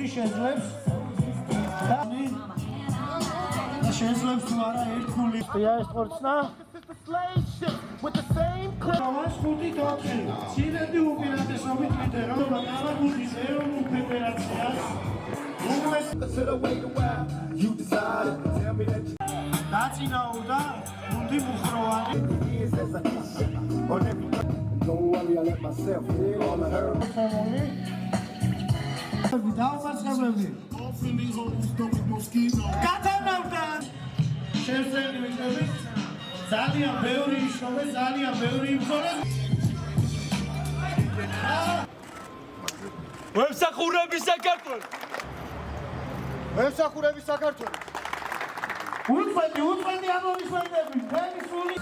გიორგი შეძლებს და შეძლებს თუ არა ერთგული ეს სპორტსნა Kavaş Kurdi Totri, Çin'de upiratesomit lideran, Bakava Kurdi Zeronu Federasyas, Datsina Uda, Kurdi Mukhrovani. Don't worry, I let myself in on the herb. Zalia ბევრი იშოვე, Zalia ბევრი იბრძოლე. ვემსახურები საქართველოს. ვემსახურები საქართველოს. უწვედი ამოვისვენდები, თქვენი სული.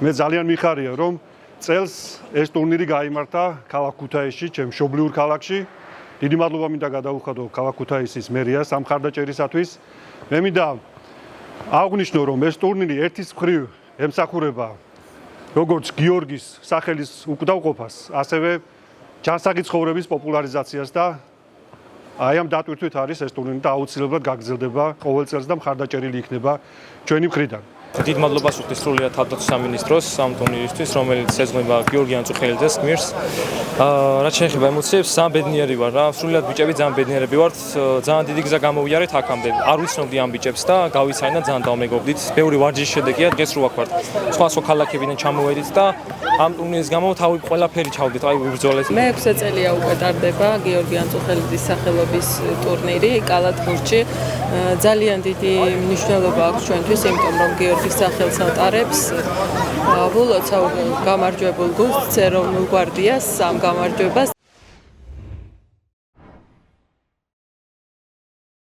მე ძალიან მიხარია, რომ წელს ეს ტურნირი გაიმართა ქალაქ ქუთაისში, ჩემ მშობლიურ ქალაქში. დიდი მადლობა მინდა გადაუხადო ქალაქ ქუთაისის მერიას ამ მხარდაჭერისათვის. მე მინდა აღნიშნო, რომ ეს ტურნირი ერთის მხრივ ემსახურება როგორც გიორგის სახელის უკვდავყოფას, ასევე ჯანსაღი ცხოვრების პოპულარიზაციას და აი ამ დატვირთვით არის ეს ტურნირი და აუცილებლად გაგრძელდება ყოველ წელს და მხარდაჭერილი იქნება ჩვენი მხრიდან. დიდ მადლობას ვუხდით სრულიად თავდაცვის სამინისტროს ამ ტურნირისთვის, რომელიც ეძღვნება გიორგი ანწუხელიძეს გმირს. რაც შეეხება ემოციებს, ძალიან ბედნიერი ვარ რა. სრულიად ბიჭები ძალიან ბედნიერები ვართ. ძალიან დიდი გზა გამოვიარეთ აქამდე. არ ვიცნობდი ამ ბიჭებს და გავიცანი და ძალიან დავმეგობრდით. ბევრი ვარჯიშის შედეგია, დღეს რო ვაქვართ. სხვა ქალაქებიდან ჩამოვედით და ამ ტურნირის გამო თავი ყველაფერი ჩავდით, აი ვიბრძოლეთ. მე-6 წელია უკვე ტარდება გიორგი ანწუხელიძის სახელობის ტურნირი კალათბურთში. ძალიან დიდი მნიშვნელობა აქვს ჩვენთვის, იმიტომ რომ გიორგის სახელს ატარებს. ვილოცავ გამარჯვებულ გუნდს, ეროვნულ გვარდიას, ამ გამარჯვებას.